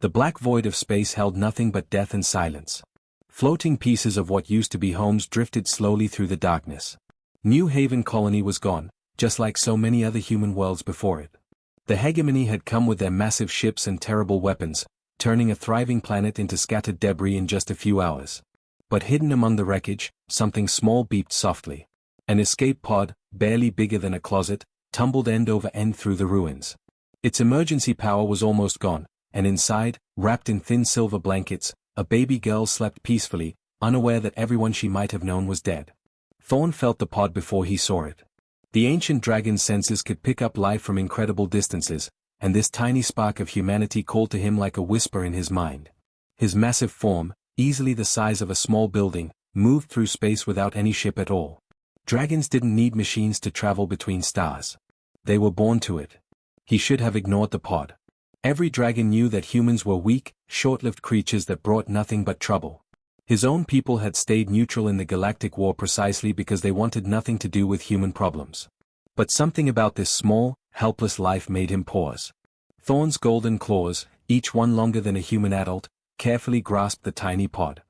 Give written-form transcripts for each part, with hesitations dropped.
The black void of space held nothing but death and silence. Floating pieces of what used to be homes drifted slowly through the darkness. New Haven Colony was gone, just like so many other human worlds before it. The hegemony had come with their massive ships and terrible weapons, turning a thriving planet into scattered debris in just a few hours. But hidden among the wreckage, something small beeped softly. An escape pod, barely bigger than a closet, tumbled end over end through the ruins. Its emergency power was almost gone, and inside, wrapped in thin silver blankets, a baby girl slept peacefully, unaware that everyone she might have known was dead. Thorn felt the pod before he saw it. The ancient dragon's senses could pick up life from incredible distances, and this tiny spark of humanity called to him like a whisper in his mind. His massive form, easily the size of a small building, moved through space without any ship at all. Dragons didn't need machines to travel between stars. They were born to it. He should have ignored the pod. Every dragon knew that humans were weak, short-lived creatures that brought nothing but trouble. His own people had stayed neutral in the Galactic War precisely because they wanted nothing to do with human problems. But something about this small, helpless life made him pause. Thorn's golden claws, each one longer than a human adult, carefully grasped the tiny pod.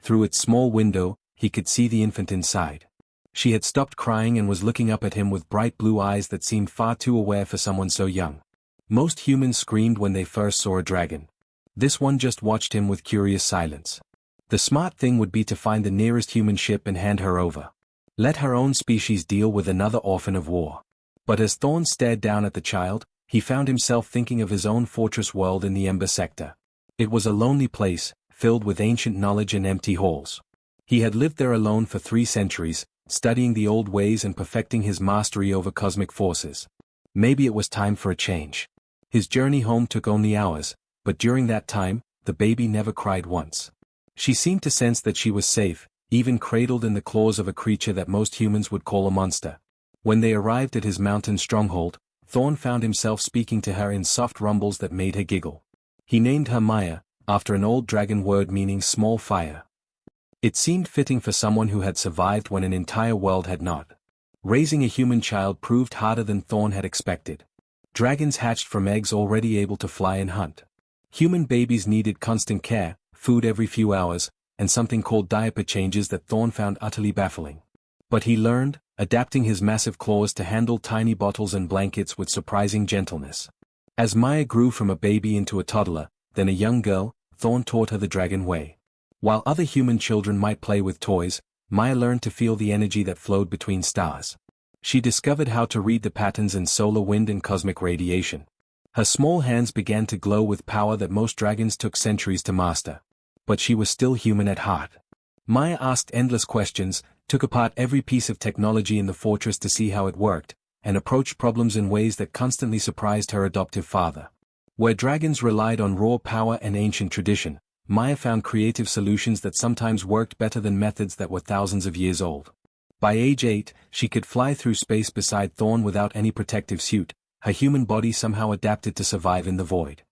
Through its small window, he could see the infant inside. She had stopped crying and was looking up at him with bright blue eyes that seemed far too aware for someone so young. Most humans screamed when they first saw a dragon. This one just watched him with curious silence. The smart thing would be to find the nearest human ship and hand her over. Let her own species deal with another orphan of war. But as Thorn stared down at the child, he found himself thinking of his own fortress world in the Ember Sector. It was a lonely place, filled with ancient knowledge and empty halls. He had lived there alone for 3 centuries, studying the old ways and perfecting his mastery over cosmic forces. Maybe it was time for a change. His journey home took only hours, but during that time, the baby never cried once. She seemed to sense that she was safe, even cradled in the claws of a creature that most humans would call a monster. When they arrived at his mountain stronghold, Thorn found himself speaking to her in soft rumbles that made her giggle. He named her Maya, after an old dragon word meaning small fire. It seemed fitting for someone who had survived when an entire world had not. Raising a human child proved harder than Thorn had expected. Dragons hatched from eggs already able to fly and hunt. Human babies needed constant care, food every few hours, and something called diaper changes that Thorn found utterly baffling. But he learned, adapting his massive claws to handle tiny bottles and blankets with surprising gentleness. As Maya grew from a baby into a toddler, then a young girl, Thorn taught her the dragon way. While other human children might play with toys, Maya learned to feel the energy that flowed between stars. She discovered how to read the patterns in solar wind and cosmic radiation. Her small hands began to glow with power that most dragons took centuries to master. But she was still human at heart. Maya asked endless questions, took apart every piece of technology in the fortress to see how it worked, and approached problems in ways that constantly surprised her adoptive father. Where dragons relied on raw power and ancient tradition, Maya found creative solutions that sometimes worked better than methods that were thousands of years old. By age 8, she could fly through space beside Thorn without any protective suit, her human body somehow adapted to survive in the void.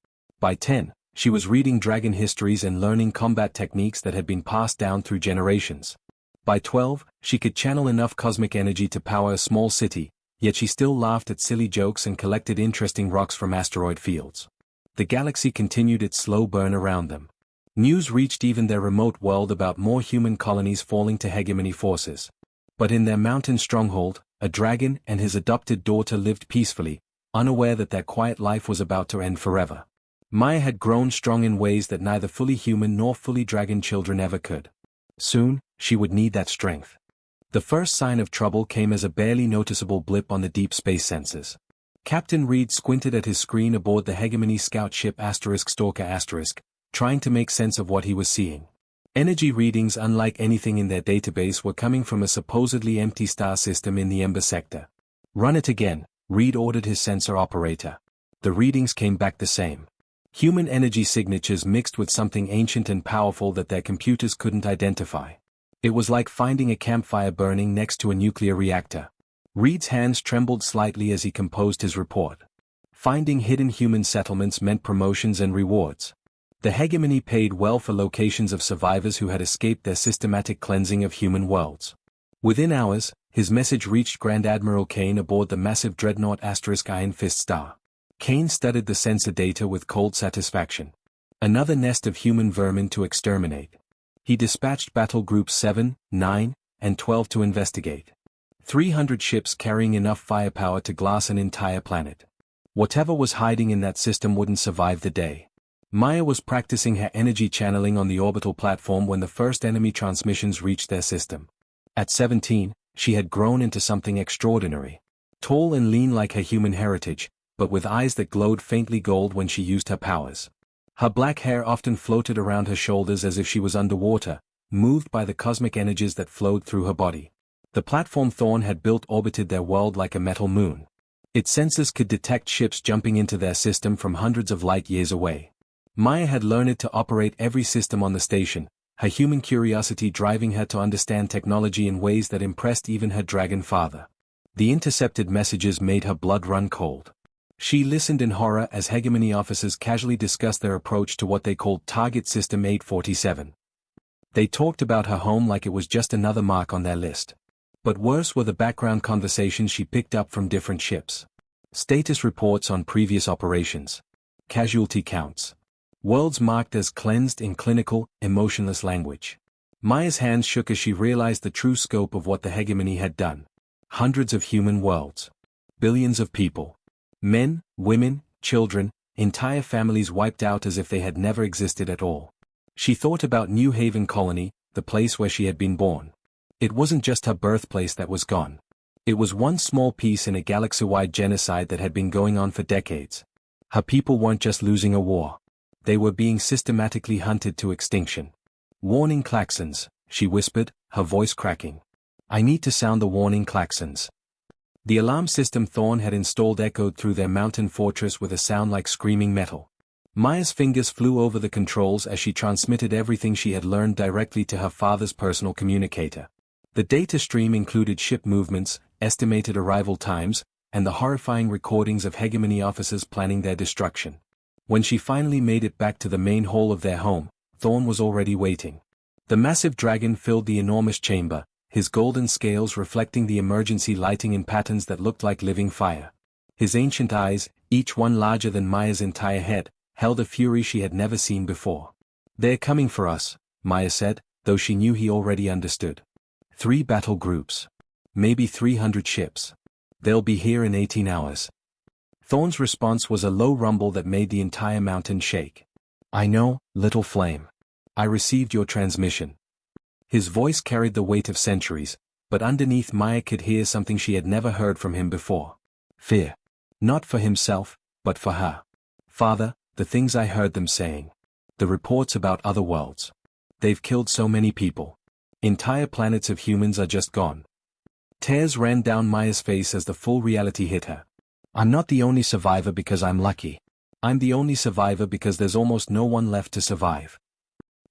By 10, she was reading dragon histories and learning combat techniques that had been passed down through generations. By 12, she could channel enough cosmic energy to power a small city, yet she still laughed at silly jokes and collected interesting rocks from asteroid fields. The galaxy continued its slow burn around them. News reached even their remote world about more human colonies falling to hegemony forces. But in their mountain stronghold, a dragon and his adopted daughter lived peacefully, unaware that their quiet life was about to end forever. Maya had grown strong in ways that neither fully human nor fully dragon children ever could. Soon, she would need that strength. The first sign of trouble came as a barely noticeable blip on the deep space sensors. Captain Reed squinted at his screen aboard the Hegemony scout ship *Stalker*, trying to make sense of what he was seeing. Energy readings unlike anything in their database were coming from a supposedly empty star system in the Ember Sector. "Run it again," Reed ordered his sensor operator. The readings came back the same. Human energy signatures mixed with something ancient and powerful that their computers couldn't identify. It was like finding a campfire burning next to a nuclear reactor. Reed's hands trembled slightly as he composed his report. Finding hidden human settlements meant promotions and rewards. The Hegemony paid well for locations of survivors who had escaped their systematic cleansing of human worlds. Within hours, his message reached Grand Admiral Kane aboard the massive dreadnought *Iron Fist Star. Kane studied the sensor data with cold satisfaction. Another nest of human vermin to exterminate. He dispatched battle groups 7, 9, and 12 to investigate. 300 ships carrying enough firepower to glass an entire planet. Whatever was hiding in that system wouldn't survive the day. Maya was practicing her energy channeling on the orbital platform when the first enemy transmissions reached their system. At 17, she had grown into something extraordinary. Tall and lean like her human heritage, but with eyes that glowed faintly gold when she used her powers. Her black hair often floated around her shoulders as if she was underwater, moved by the cosmic energies that flowed through her body. The platform Thorn had built orbited their world like a metal moon. Its sensors could detect ships jumping into their system from hundreds of light years away. Maya had learned to operate every system on the station, her human curiosity driving her to understand technology in ways that impressed even her dragon father. The intercepted messages made her blood run cold. She listened in horror as hegemony officers casually discussed their approach to what they called Target System 847. They talked about her home like it was just another mark on their list. But worse were the background conversations she picked up from different ships. Status reports on previous operations. Casualty counts. Worlds marked as cleansed in clinical, emotionless language. Maya's hands shook as she realized the true scope of what the hegemony had done. Hundreds of human worlds. Billions of people. Men, women, children, entire families wiped out as if they had never existed at all. She thought about New Haven Colony, the place where she had been born. It wasn't just her birthplace that was gone. It was one small piece in a galaxy-wide genocide that had been going on for decades. Her people weren't just losing a war. They were being systematically hunted to extinction. Warning klaxons, she whispered, her voice cracking. I need to sound the warning klaxons. The alarm system Thorn had installed echoed through their mountain fortress with a sound like screaming metal. Maya's fingers flew over the controls as she transmitted everything she had learned directly to her father's personal communicator. The data stream included ship movements, estimated arrival times, and the horrifying recordings of hegemony officers planning their destruction. When she finally made it back to the main hall of their home, Thorn was already waiting. The massive dragon filled the enormous chamber, his golden scales reflecting the emergency lighting in patterns that looked like living fire. His ancient eyes, each one larger than Maya's entire head, held a fury she had never seen before. They're coming for us, Maya said, though she knew he already understood. 3 battle groups. Maybe 300 ships. They'll be here in 18 hours. Thorn's response was a low rumble that made the entire mountain shake. I know, little flame. I received your transmission. His voice carried the weight of centuries, but underneath Maya could hear something she had never heard from him before. Fear. Not for himself, but for her. Father, the things I heard them saying. The reports about other worlds. They've killed so many people. Entire planets of humans are just gone. Tears ran down Maya's face as the full reality hit her. I'm not the only survivor because I'm lucky. I'm the only survivor because there's almost no one left to survive.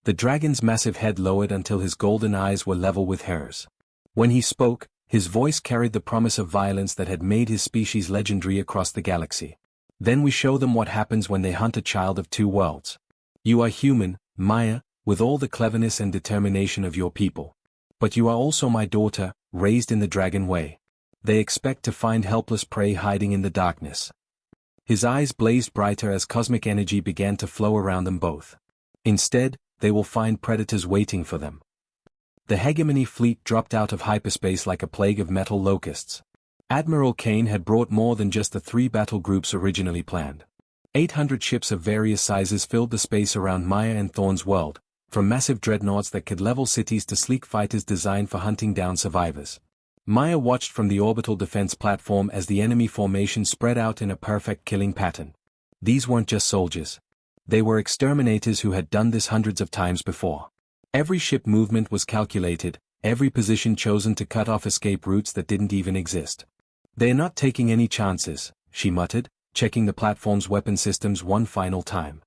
The dragon's massive head lowered until his golden eyes were level with hers. When he spoke, his voice carried the promise of violence that had made his species legendary across the galaxy. Then we show them what happens when they hunt a child of 2 worlds. You are human, Maya, with all the cleverness and determination of your people. But you are also my daughter, raised in the dragon way. They expect to find helpless prey hiding in the darkness. His eyes blazed brighter as cosmic energy began to flow around them both. Instead, they will find predators waiting for them. The hegemony fleet dropped out of hyperspace like a plague of metal locusts. Admiral Kane had brought more than just the 3 battle groups originally planned. 800 ships of various sizes filled the space around Maya and Thorn's world, from massive dreadnoughts that could level cities to sleek fighters designed for hunting down survivors. Maya watched from the orbital defense platform as the enemy formation spread out in a perfect killing pattern. These weren't just soldiers. They were exterminators who had done this hundreds of times before. Every ship movement was calculated, every position chosen to cut off escape routes that didn't even exist. They're not taking any chances, she muttered, checking the platform's weapon systems one final time.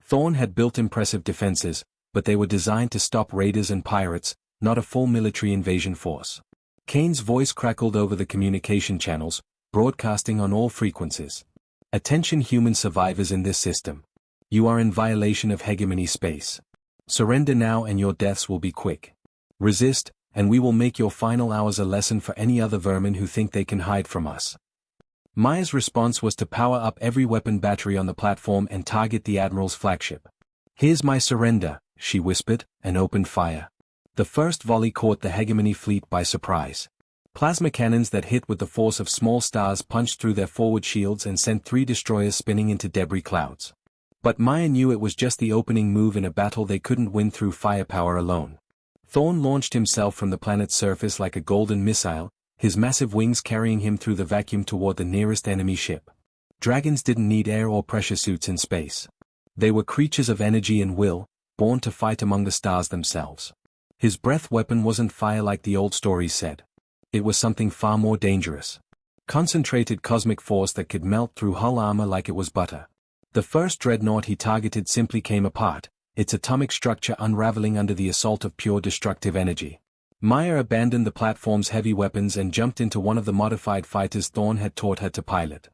Thorn had built impressive defenses, but they were designed to stop raiders and pirates, not a full military invasion force. Kane's voice crackled over the communication channels, broadcasting on all frequencies. Attention human survivors in this system. You are in violation of hegemony space. Surrender now and your deaths will be quick. Resist, and we will make your final hours a lesson for any other vermin who think they can hide from us. Maya's response was to power up every weapon battery on the platform and target the Admiral's flagship. "Here's my surrender," she whispered, and opened fire. The first volley caught the hegemony fleet by surprise. Plasma cannons that hit with the force of small stars punched through their forward shields and sent 3 destroyers spinning into debris clouds. But Maya knew it was just the opening move in a battle they couldn't win through firepower alone. Thorn launched himself from the planet's surface like a golden missile, his massive wings carrying him through the vacuum toward the nearest enemy ship. Dragons didn't need air or pressure suits in space. They were creatures of energy and will, born to fight among the stars themselves. His breath weapon wasn't fire like the old stories said. It was something far more dangerous. Concentrated cosmic force that could melt through hull armor like it was butter. The first dreadnought he targeted simply came apart, its atomic structure unraveling under the assault of pure destructive energy. Maya abandoned the platform's heavy weapons and jumped into one of the modified fighters Thorn had taught her to pilot.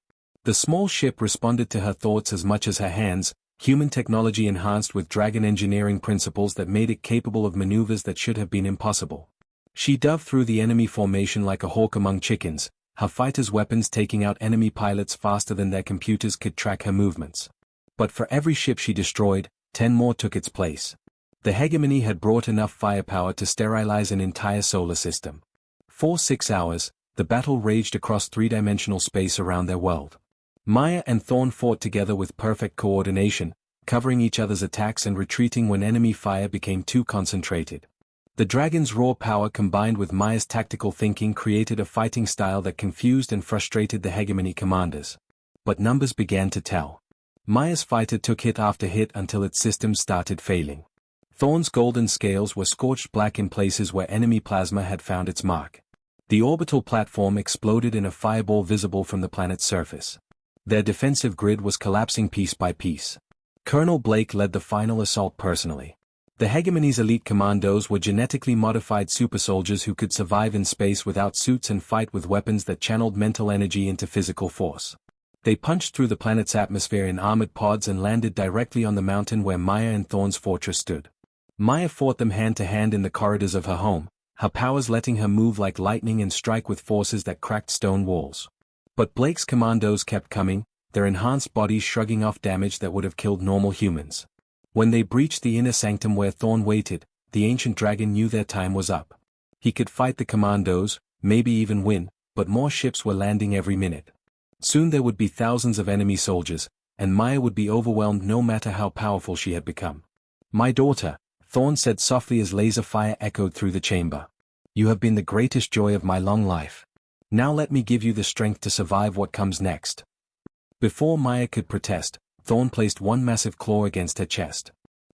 The small ship responded to her thoughts as much as her hands, human technology enhanced with dragon engineering principles that made it capable of maneuvers that should have been impossible. She dove through the enemy formation like a hawk among chickens, her fighters' weapons taking out enemy pilots faster than their computers could track her movements. But for every ship she destroyed, 10 more took its place. The hegemony had brought enough firepower to sterilize an entire solar system. For 6 hours, the battle raged across 3-dimensional space around their world. Maya and Thorn fought together with perfect coordination, covering each other's attacks and retreating when enemy fire became too concentrated. The dragon's raw power combined with Maya's tactical thinking created a fighting style that confused and frustrated the hegemony commanders. But numbers began to tell. Maya's fighter took hit after hit until its systems started failing. Thorn's golden scales were scorched black in places where enemy plasma had found its mark. The orbital platform exploded in a fireball visible from the planet's surface. Their defensive grid was collapsing piece by piece. Colonel Blake led the final assault personally. The hegemony's elite commandos were genetically modified super soldiers who could survive in space without suits and fight with weapons that channeled mental energy into physical force. They punched through the planet's atmosphere in armored pods and landed directly on the mountain where Maya and Thorn's fortress stood. Maya fought them hand to hand in the corridors of her home, her powers letting her move like lightning and strike with forces that cracked stone walls. But Blake's commandos kept coming, their enhanced bodies shrugging off damage that would have killed normal humans. When they breached the inner sanctum where Thorn waited, the ancient dragon knew their time was up. He could fight the commandos, maybe even win, but more ships were landing every minute. Soon there would be thousands of enemy soldiers, and Maya would be overwhelmed no matter how powerful she had become. "My daughter," Thorn said softly as laser fire echoed through the chamber. "You have been the greatest joy of my long life. Now let me give you the strength to survive what comes next." Before Maya could protest, Thorn placed one massive claw against her chest.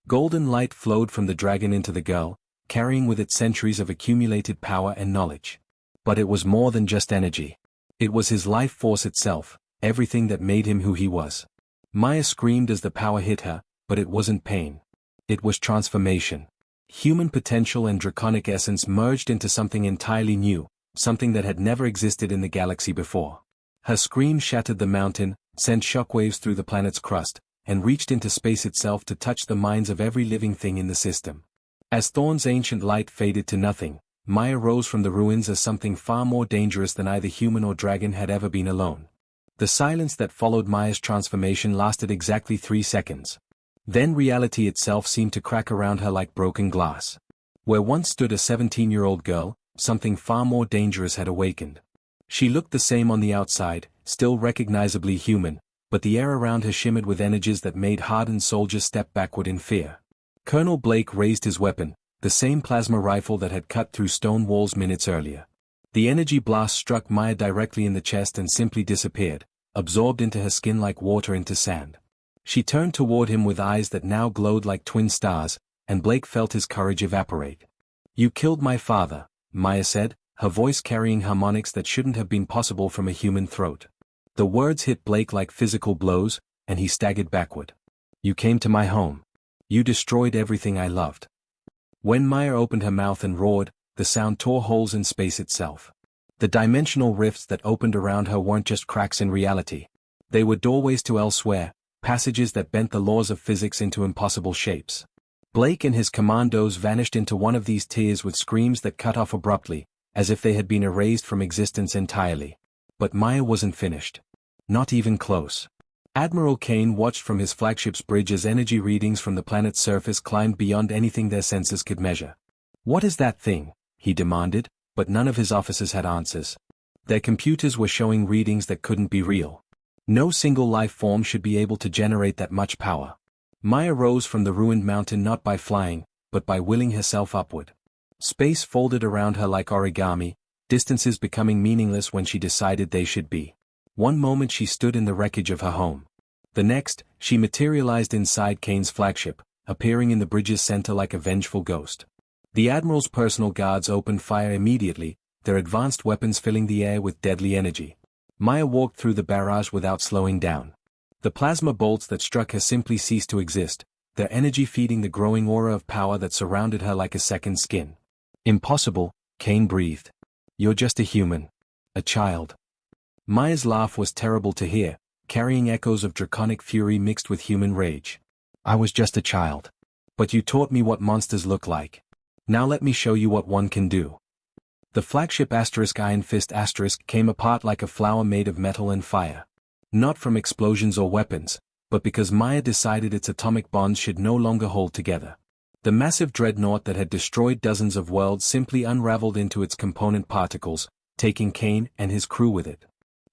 Golden light flowed from the dragon into the girl, carrying with it centuries of accumulated power and knowledge. But it was more than just energy. It was his life force itself, everything that made him who he was. Maya screamed as the power hit her, but it wasn't pain. It was transformation. Human potential and draconic essence merged into something entirely new, something that had never existed in the galaxy before. Her scream shattered the mountain, sent shockwaves through the planet's crust, and reached into space itself to touch the minds of every living thing in the system. As Thorn's ancient light faded to nothing, Maya rose from the ruins as something far more dangerous than either human or dragon had ever been alone. The silence that followed Maya's transformation lasted exactly 3 seconds. Then reality itself seemed to crack around her like broken glass. Where once stood a 17-year-old girl, something far more dangerous had awakened. She looked the same on the outside, still recognizably human, but the air around her shimmered with energies that made hardened soldiers step backward in fear. Colonel Blake raised his weapon, the same plasma rifle that had cut through stone walls minutes earlier. The energy blast struck Maya directly in the chest and simply disappeared, absorbed into her skin like water into sand. She turned toward him with eyes that now glowed like twin stars, and Blake felt his courage evaporate. "You killed my father," Maya said, her voice carrying harmonics that shouldn't have been possible from a human throat. The words hit Blake like physical blows, and he staggered backward. "You came to my home. You destroyed everything I loved." When Maya opened her mouth and roared, the sound tore holes in space itself. The dimensional rifts that opened around her weren't just cracks in reality. They were doorways to elsewhere, passages that bent the laws of physics into impossible shapes. Blake and his commandos vanished into one of these tiers with screams that cut off abruptly, as if they had been erased from existence entirely. But Maya wasn't finished. Not even close. Admiral Kane watched from his flagship's bridge as energy readings from the planet's surface climbed beyond anything their senses could measure. "What is that thing?" he demanded, but none of his officers had answers. Their computers were showing readings that couldn't be real. No single life form should be able to generate that much power. Maya rose from the ruined mountain not by flying, but by willing herself upward. Space folded around her like origami, distances becoming meaningless when she decided they should be. One moment she stood in the wreckage of her home. The next, she materialized inside Kane's flagship, appearing in the bridge's center like a vengeful ghost. The Admiral's personal guards opened fire immediately, their advanced weapons filling the air with deadly energy. Maya walked through the barrage without slowing down. The plasma bolts that struck her simply ceased to exist, their energy feeding the growing aura of power that surrounded her like a second skin. "Impossible," Kane breathed. "You're just a human. A child." Maya's laugh was terrible to hear, carrying echoes of draconic fury mixed with human rage. "I was just a child. But you taught me what monsters look like. Now let me show you what one can do." The flagship Iron Fist came apart like a flower made of metal and fire. Not from explosions or weapons, but because Maya decided its atomic bonds should no longer hold together. The massive dreadnought that had destroyed dozens of worlds simply unraveled into its component particles, taking Kane and his crew with it.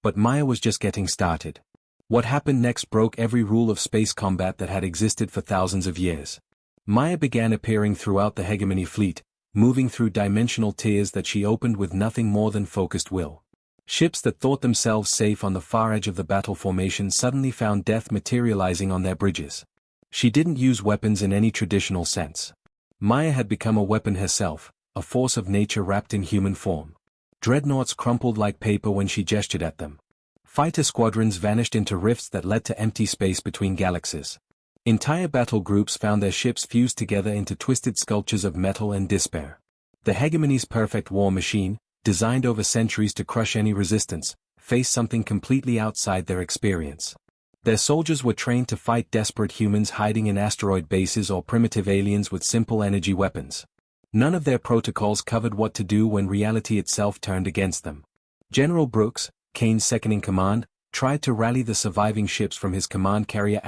But Maya was just getting started. What happened next broke every rule of space combat that had existed for thousands of years. Maya began appearing throughout the Hegemony fleet, moving through dimensional tiers that she opened with nothing more than focused will. Ships that thought themselves safe on the far edge of the battle formation suddenly found death materializing on their bridges. She didn't use weapons in any traditional sense. Maya had become a weapon herself, a force of nature wrapped in human form. Dreadnoughts crumpled like paper when she gestured at them. Fighter squadrons vanished into rifts that led to empty space between galaxies. Entire battle groups found their ships fused together into twisted sculptures of metal and despair. The Hegemony's perfect war machine, designed over centuries to crush any resistance, faced something completely outside their experience. Their soldiers were trained to fight desperate humans hiding in asteroid bases or primitive aliens with simple energy weapons. None of their protocols covered what to do when reality itself turned against them. General Brooks, Kane's second-in-command, tried to rally the surviving ships from his command carrier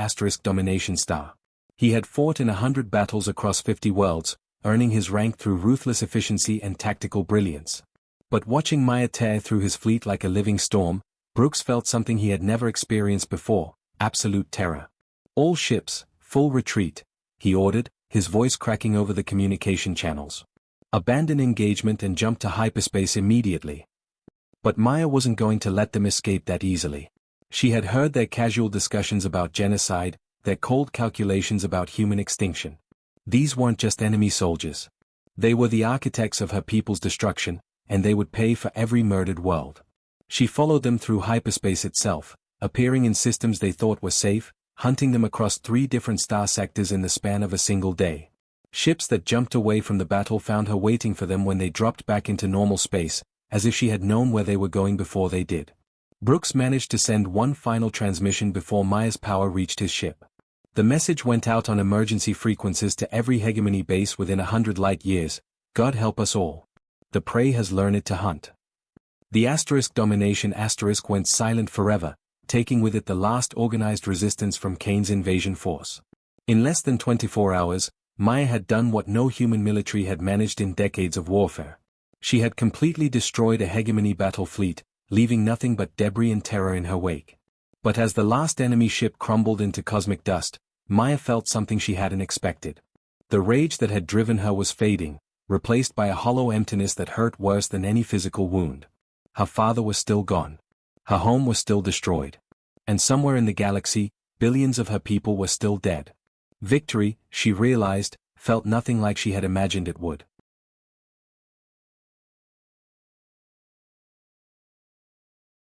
Domination Star. He had fought in 100 battles across 50 worlds, earning his rank through ruthless efficiency and tactical brilliance. But watching Maya tear through his fleet like a living storm, Brooks felt something he had never experienced before: absolute terror. "All ships, full retreat," he ordered, his voice cracking over the communication channels. "Abandon engagement and jump to hyperspace immediately." But Maya wasn't going to let them escape that easily. She had heard their casual discussions about genocide, their cold calculations about human extinction. These weren't just enemy soldiers. They were the architects of her people's destruction, and they would pay for every murdered world. She followed them through hyperspace itself, appearing in systems they thought were safe, hunting them across 3 different star sectors in the span of a single day. Ships that jumped away from the battle found her waiting for them when they dropped back into normal space, as if she had known where they were going before they did. Brooks managed to send one final transmission before Maya's power reached his ship. The message went out on emergency frequencies to every Hegemony base within 100 light years: "God help us all. The prey has learned to hunt." The Domination went silent forever, taking with it the last organized resistance from Kane's invasion force. In less than 24 hours, Maya had done what no human military had managed in decades of warfare. She had completely destroyed a Hegemony battle fleet, leaving nothing but debris and terror in her wake. But as the last enemy ship crumbled into cosmic dust, Maya felt something she hadn't expected. The rage that had driven her was fading, replaced by a hollow emptiness that hurt worse than any physical wound. Her father was still gone. Her home was still destroyed. And somewhere in the galaxy, billions of her people were still dead. Victory, she realized, felt nothing like she had imagined it would.